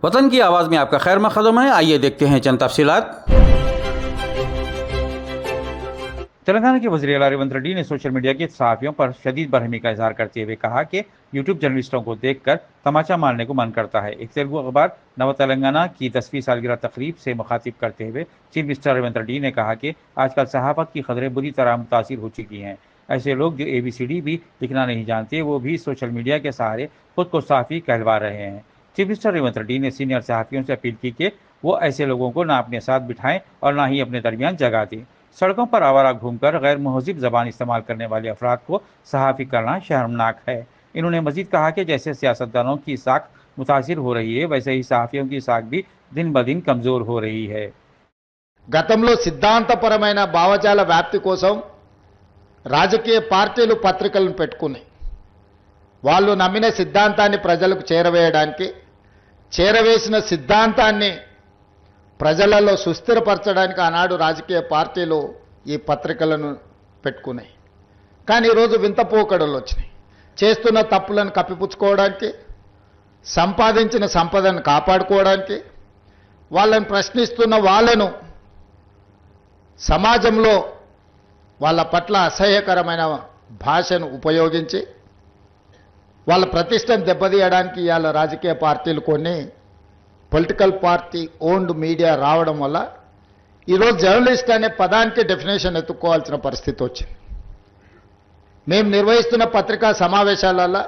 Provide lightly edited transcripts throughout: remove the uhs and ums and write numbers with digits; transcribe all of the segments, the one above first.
वतन की आवाज़ में आपका खैर मकदम है। आइए देखते हैं चंद तफसीलात। तेलंगाना के वज़ीर आला रेवंत रेड्डी ने सोशल मीडिया के सहाफ़ियों पर शदीद बरहमी का इजहार करते हुए कहा कि यूट्यूब जर्नलिस्टों को देखकर तमाचा मारने को मन करता है। एक तेलुगु अखबार नव तेलंगाना की 10वीं सालगिरह तकरीब से मुखातिब करते हुए चीफ मिनिस्टर रेवंत रेड्डी ने कहा कि आजकल सहाफ़त की खबरें बुरी तरह मुतासिर हो चुकी हैं। ऐसे लोग जो ABCD भी लिखना नहीं जानते, वो भी सोशल मीडिया के सहारे खुद को सहाफ़ी कहलवा रहे हैं। चीफ मिनिस्टर रेवंत रेड्डी ने सीनियर सहाफ़ियों से अपील की कि वो ऐसे लोगों को ना अपने साथ बिठाएं और ना ही अपने दरमियान जगह दें। सड़कों पर आवारा घूमकर गैर महज़िब ज़बान इस्तेमाल करने वाले अफराद को सहाफ़ी करना शर्मनाक है। इन्होंने मजीद कहा कि जैसे सियासतदानों की साख मुतासिर हो रही है, वैसे ही सहाफ़ियों की साख भी दिन ब दिन कमज़ोर हो रही है। గతంలో సిద్ధాంతపరమైన భావజాల వ్యాప్తి కోసం రాజకీయ పార్టీలు పత్రికలను పెట్టుకున్నాయి. వాళ్ళు నమ్మిన సిద్ధాంతాన్ని ప్రజలకు చేరవేయడానికి, చేరవేసిన సిద్ధాంతాన్ని ప్రజలలో సుస్థిరపరచడానికి ఆనాడు రాజకీయ పార్టీలు ఈ పత్రికలను పెట్టుకున్నాయి. కానీ ఈరోజు వింత పోకడలు వచ్చినాయి. చేస్తున్న తప్పులను కప్పిపుచ్చుకోవడానికి, సంపాదించిన సంపదను కాపాడుకోవడానికి, వాళ్ళని ప్రశ్నిస్తున్న వాళ్ళను సమాజంలో వాళ్ళ పట్ల అసహ్యకరమైన భాషను ఉపయోగించి వాళ్ళ ప్రతిష్టను దెబ్బతీయడానికి ఇవాళ రాజకీయ పార్టీలు కొన్ని పొలిటికల్ పార్టీ ఓన్డ్ మీడియా రావడం వల్ల ఈరోజు జర్నలిస్ట్ అనే పదానికి డెఫినేషన్ ఎత్తుక్కోవాల్సిన పరిస్థితి వచ్చింది. మేము నిర్వహిస్తున్న పత్రికా సమావేశాలలో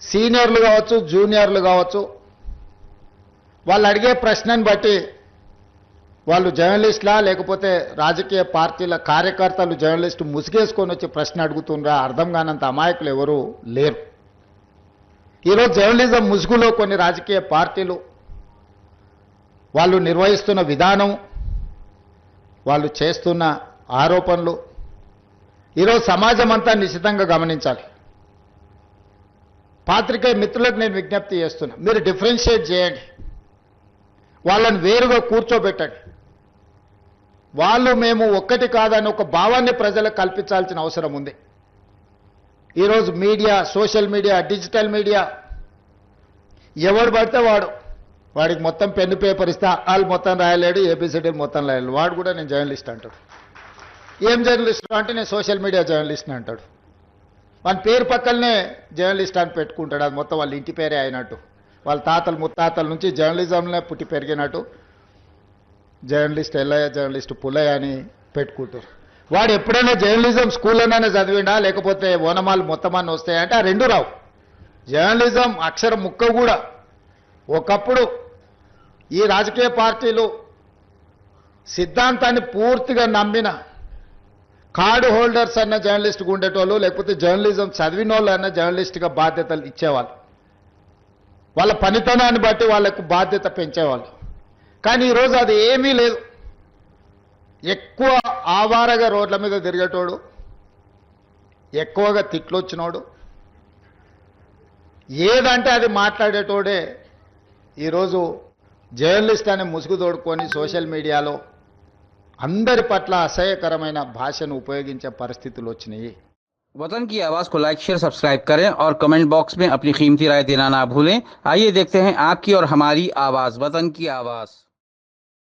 సీనియర్లు కావచ్చు, జూనియర్లు కావచ్చు, వాళ్ళు అడిగే ప్రశ్నను బట్టి వాళ్ళు జర్నలిస్టులా లేకపోతే రాజకీయ పార్టీల కార్యకర్తలు జర్నలిస్టు ముసుగేసుకొని వచ్చి ప్రశ్న అడుగుతుండ్రా అర్థం కానంత అమాయకులు ఎవరు లేరు. ఈరోజు జర్నలిజం ముసుగులో కొన్ని రాజకీయ పార్టీలు వాళ్ళు నిర్వహిస్తున్న విధానం, వాళ్ళు చేస్తున్న ఆరోపణలు ఈరోజు సమాజం అంతా నిశితంగా గమనించాలి. పాత్రికేయ మిత్రులకు నేను విజ్ఞప్తి చేస్తున్నా, మీరు డిఫరెన్షియేట్ చేయండి, వాళ్ళని వేరుగా కూర్చోబెట్టండి. వాళ్ళు మేము ఒక్కటి కాదని ఒక భావాన్ని ప్రజలకు కల్పించాల్సిన అవసరం ఉంది. ఈరోజు media, social media, digital media ఎవడు పడితే వాడికి మొత్తం పెన్ను పేపర్ ఇస్తే వాళ్ళు మొత్తం రాయలేడు, ABCD మొత్తం రాయలేడు, వాడు కూడా నేను జర్నలిస్ట్ అంటాడు. ఏం జర్నలిస్ట్ అంటే నేను సోషల్ మీడియా జర్నలిస్ట్ని అంటాడు. వాళ్ళ పేరు పక్కనే జర్నలిస్ట్ అని పెట్టుకుంటాడు. అది మొత్తం వాళ్ళ ఇంటి పేరే అయినట్టు, వాళ్ళ తాతలు ముత్తాతల నుంచి జర్నలిజంలో పుట్టి పెరిగినట్టు జర్నలిస్ట్ ఎల్లయ్య, జర్నలిస్ట్ పుల్లయ్య అని పెట్టుకుంటారు. వాడు ఎప్పుడైనా జర్నలిజం స్కూల్లోనే చదివిండా లేకపోతే ఓనమాలు మొత్తం అన్నీ వస్తాయంటే ఆ రెండు రావు. జర్నలిజం అక్షరం ముక్క కూడా ఒకప్పుడు ఈ రాజకీయ పార్టీలు సిద్ధాంతాన్ని పూర్తిగా నమ్మిన కార్డు హోల్డర్స్ అన్న జర్నలిస్ట్గా ఉండేటోళ్ళు, లేకపోతే జర్నలిజం చదివిన వాళ్ళు అన్న జర్నలిస్ట్గా బాధ్యతలు ఇచ్చేవాళ్ళు. వాళ్ళ పనితనాన్ని బట్టి వాళ్ళకు బాధ్యత పెంచేవాళ్ళు. కానీ ఈరోజు అది ఏమీ లేదు. ఎక్కువ ఆవారగా రోడ్ల మీద తిరిగేటోడు, ఎక్కువగా తిట్లొచ్చినోడు, ఏదంటే అది మాట్లాడేటోడే ఈరోజు జర్నలిస్ట్ అనే ముసుగు తోడుకొని సోషల్ మీడియాలో అందరి పట్ల అసహ్యకరమైన భాషను ఉపయోగించే పరిస్థితులు వచ్చినాయి. वतन की आवाज़ को लाइक, शेयर, सब्सक्राइब करें और कमेंट बॉक्स में अपनी कीमती राय देना ना भूलें। आइए देखते हैं आपकी और हमारी आवाज़, वतन की आवाज़।